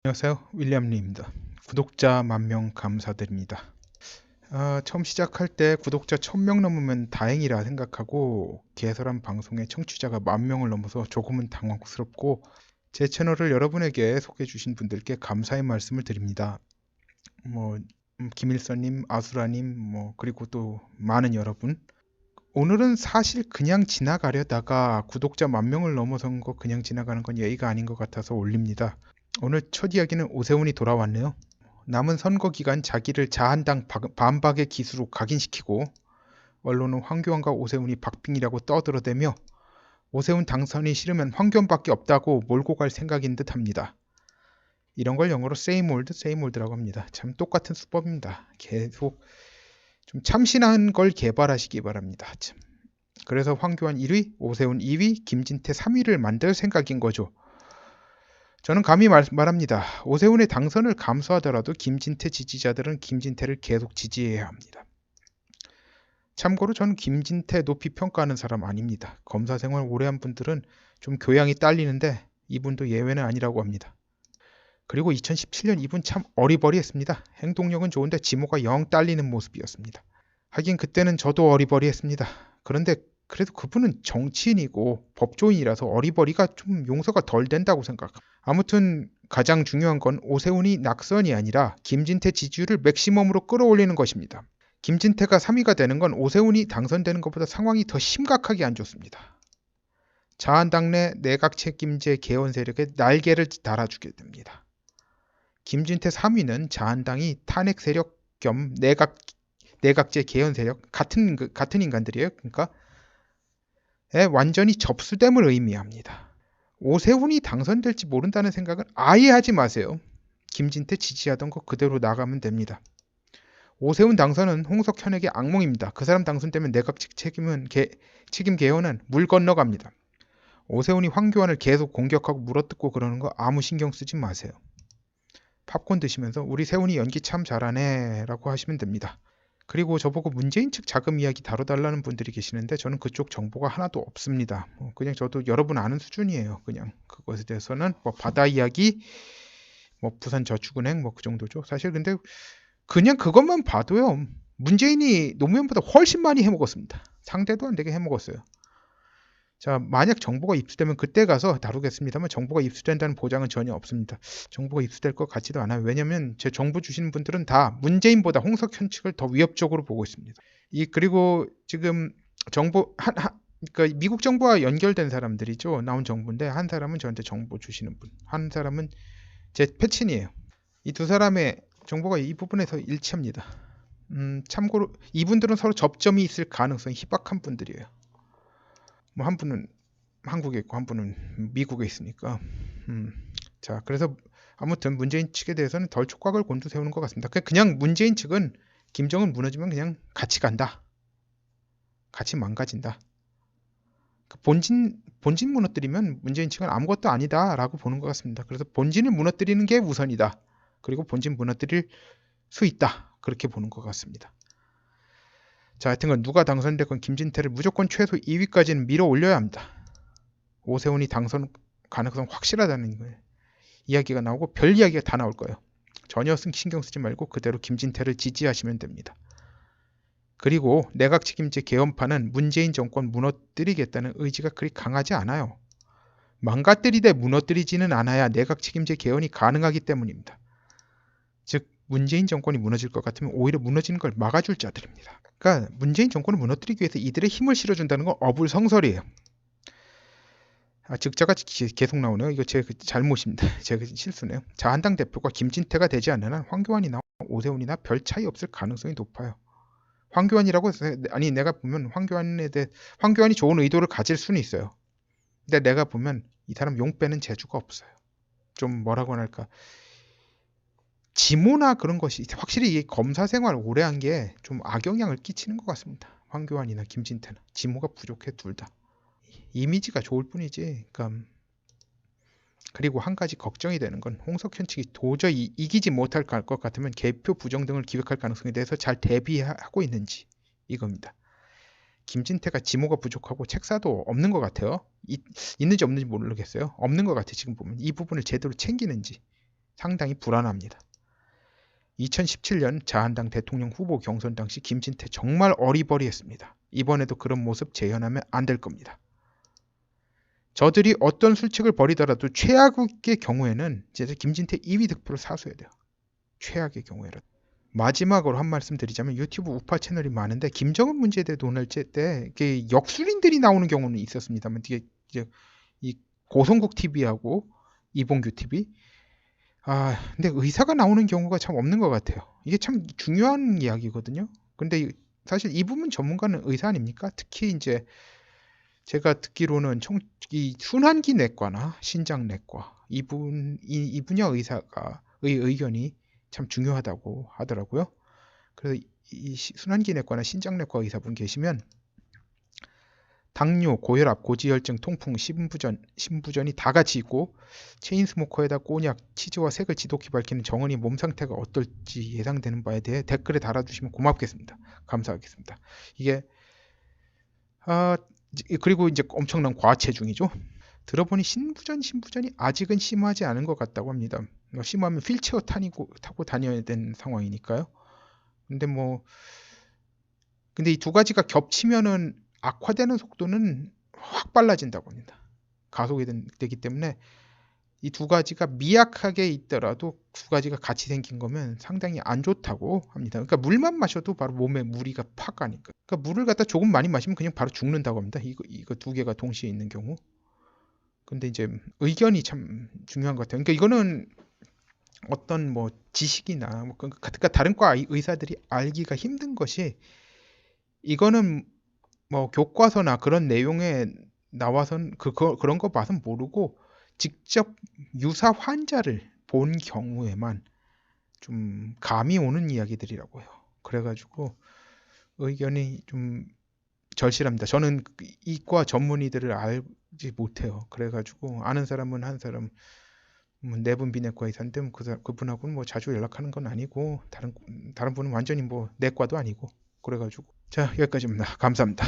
안녕하세요. 윌리엄 리입니다. 구독자 10,000명 감사드립니다. 처음 시작할 때 구독자 1,000명 넘으면 다행이라 생각하고 개설한 방송의 청취자가 10,000명을 넘어서 조금은 당황스럽고 제 채널을 여러분에게 소개해 주신 분들께 감사의 말씀을 드립니다. 김일선님, 아수라님, 그리고 또 많은 여러분. 오늘은 사실 그냥 지나가려다가 구독자 10,000명을 넘어선 거 그냥 지나가는 건 예의가 아닌 것 같아서 올립니다. 오늘 첫 이야기는 오세훈이 돌아왔네요. 남은 선거 기간 자기를 자한당 반박의 기수로 각인시키고 언론은 황교안과 오세훈이 박빙이라고 떠들어대며 오세훈 당선이 싫으면 황교안밖에 없다고 몰고 갈 생각인 듯합니다. 이런 걸 영어로 same old, same old라고 합니다. 참 똑같은 수법입니다. 계속 좀 참신한 걸 개발하시기 바랍니다. 참. 그래서 황교안 1위, 오세훈 2위, 김진태 3위를 만들 생각인 거죠. 저는 감히 말합니다. 오세훈의 당선을 감수하더라도 김진태 지지자들은 김진태를 계속 지지해야 합니다. 참고로 저는 김진태 높이 평가하는 사람 아닙니다. 검사 생활 오래 한 분들은 좀 교양이 딸리는데 이분도 예외는 아니라고 합니다. 그리고 2017년 이분 참 어리버리했습니다. 행동력은 좋은데 지모가 영 딸리는 모습이었습니다. 하긴 그때는 저도 어리버리했습니다. 그런데 그래도 그분은 정치인이고 법조인이라서 어리버리가 좀 용서가 덜 된다고 생각합니다. 아무튼 가장 중요한 건 오세훈이 낙선이 아니라 김진태 지지율을 맥시멈으로 끌어올리는 것입니다. 김진태가 3위가 되는 건 오세훈이 당선되는 것보다 상황이 더 심각하게 안 좋습니다. 자한당 내 내각 책임제 개헌 세력에 날개를 달아주게 됩니다. 김진태 3위는 자한당이 탄핵 세력 겸 내각제 개헌 세력 같은 인간들이에요. 그러니까 완전히 접수됨을 의미합니다. 오세훈이 당선될지 모른다는 생각은 아예 하지 마세요. 김진태 지지하던 거 그대로 나가면 됩니다. 오세훈 당선은 홍석현에게 악몽입니다. 그 사람 당선되면 내각 책임 개헌은 물 건너갑니다. 오세훈이 황교안을 계속 공격하고 물어뜯고 그러는 거 아무 신경 쓰지 마세요. 팝콘 드시면서 우리 세훈이 연기 참 잘하네 라고 하시면 됩니다. 그리고 저보고 문재인 측 자금 이야기 다뤄달라는 분들이 계시는데 저는 그쪽 정보가 하나도 없습니다. 그냥 저도 여러분 아는 수준이에요. 그냥 그것에 대해서는 바다 이야기, 부산저축은행 그 정도죠. 사실 근데 그냥 그것만 봐도요. 문재인이 노무현보다 훨씬 많이 해먹었습니다. 상대도 안 되게 해먹었어요. 자, 만약 정보가 입수되면 그때 가서 다루겠습니다만 정보가 입수된다는 보장은 전혀 없습니다. 정보가 입수될 것 같지도 않아요. 왜냐하면 제 정보 주시는 분들은 다 문재인보다 홍석현 측을 더 위협적으로 보고 있습니다. 그리고 지금 정보 그러니까 미국 정부와 연결된 사람들이죠. 나온 정보인데 한 사람은 저한테 정보 주시는 분, 한 사람은 제 패친이에요. 이 두 사람의 정보가 이 부분에서 일치합니다. 참고로 이분들은 서로 접점이 있을 가능성이 희박한 분들이에요. 한 분은 한국에 있고 한 분은 미국에 있으니까 자, 그래서 아무튼 문재인 측에 대해서는 덜 촉각을 곤두세우는 것 같습니다. 그냥 문재인 측은 김정은 무너지면 그냥 같이 간다. 같이 망가진다. 본진 무너뜨리면 문재인 측은 아무것도 아니다라고 보는 것 같습니다. 그래서 본진을 무너뜨리는 게 우선이다. 그리고 본진 무너뜨릴 수 있다. 그렇게 보는 것 같습니다. 자, 하여튼간 누가 당선됐건 김진태를 무조건 최소 2위까지는 밀어 올려야 합니다. 오세훈이 당선 가능성 확실하다는 거예요. 이야기가 나오고 별 이야기가 다 나올 거예요. 전혀 신경 쓰지 말고 그대로 김진태를 지지하시면 됩니다. 그리고 내각 책임제 개헌파는 문재인 정권 무너뜨리겠다는 의지가 그리 강하지 않아요. 망가뜨리되 무너뜨리지는 않아야 내각 책임제 개헌이 가능하기 때문입니다. 즉 문재인 정권이 무너질 것 같으면 오히려 무너지는 걸 막아줄 자들입니다. 그러니까 문재인 정권을 무너뜨리기 위해서 이들의 힘을 실어준다는 건 어불성설이에요. 즉자가 계속 나오네요. 이거 제 잘못입니다. 제 실수네요. 자한당 대표가 김진태가 되지 않는 한 황교안이나 오세훈이나 별 차이 없을 가능성이 높아요. 황교안이라고 해서 아니 내가 보면 황교안이 좋은 의도를 가질 수는 있어요. 근데 내가 보면 이 사람 용 빼는 재주가 없어요. 좀 뭐라고 할까. 지모나 그런 것이 확실히 이 검사 생활 오래 한 게 좀 악영향을 끼치는 것 같습니다. 황교안이나 김진태는 지모가 부족해 둘 다. 이미지가 좋을 뿐이지. 그리고 한 가지 걱정이 되는 건 홍석현 측이 도저히 이기지 못할 것 같으면 개표 부정 등을 기획할 가능성에 대해서 잘 대비하고 있는지 이겁니다. 김진태가 지모가 부족하고 책사도 없는 것 같아요. 있는지 없는지 모르겠어요. 없는 것 같아요. 지금 보면 이 부분을 제대로 챙기는지 상당히 불안합니다. 2017년 자한당 대통령 후보 경선 당시 김진태 정말 어리버리했습니다. 이번에도 그런 모습 재현하면 안 될 겁니다. 저들이 어떤 술책을 벌이더라도 최악의 경우에는 이제 김진태 2위 득표를 사수해야 돼요. 최악의 경우에는. 마지막으로 한 말씀 드리자면 유튜브 우파 채널이 많은데 김정은 문제에 대해 논할 때 이게 역술인들이 나오는 경우는 있었습니다만 이게 이제 이 고성국 TV하고 이봉규 TV 근데 의사가 나오는 경우가 참 없는 것 같아요. 이게 참 중요한 이야기거든요. 근데 사실 이 부분 전문가는 의사 아닙니까? 특히 이제 제가 듣기로는 이 순환기 내과나 신장 내과 이 분야 의사가 의견이 참 중요하다고 하더라고요. 그래서 이 순환기 내과나 신장 내과 의사분 계시면 당뇨, 고혈압, 고지혈증, 통풍, 심부전이 다 같이 있고 체인스모커에다 꼬냑, 치즈와 색을 지독히 밝히는 정은이 몸 상태가 어떨지 예상되는 바에 대해 댓글에 달아주시면 고맙겠습니다. 감사하겠습니다. 이게 그리고 이제 엄청난 과체중이죠. 들어보니 심부전이 아직은 심하지 않은 것 같다고 합니다. 심하면 휠체어 타고 다녀야 되는 상황이니까요. 근데 이 두 가지가 겹치면은 악화되는 속도는 확 빨라진다고 합니다. 가속이 되기 때문에 이 두 가지가 미약하게 있더라도 두 가지가 같이 생긴 거면 상당히 안 좋다고 합니다. 그러니까 물만 마셔도 바로 몸에 무리가 팍 가니까. 그러니까 물을 갖다 조금 많이 마시면 그냥 바로 죽는다고 합니다. 이거 두 개가 동시에 있는 경우. 근데 이제 의견이 참 중요한 것 같아요. 그러니까 이거는 어떤 뭐 지식이나 그러니까 다른 과 의사들이 알기가 힘든 것이 이거는 뭐 교과서나 그런 내용에 나와선 그런 거 봐선 모르고 직접 유사 환자를 본 경우에만 좀 감이 오는 이야기들이라고 해요. 그래가지고 의견이 좀 절실합니다. 저는 이과 전문의들을 알지 못해요. 그래가지고 아는 사람은 한 사람, 네 분 비내과 의사인데 그분하고는 뭐 자주 연락하는 건 아니고 다른 분은 완전히 뭐 내과도 아니고 그래가지고 자 여기까지입니다. 감사합니다.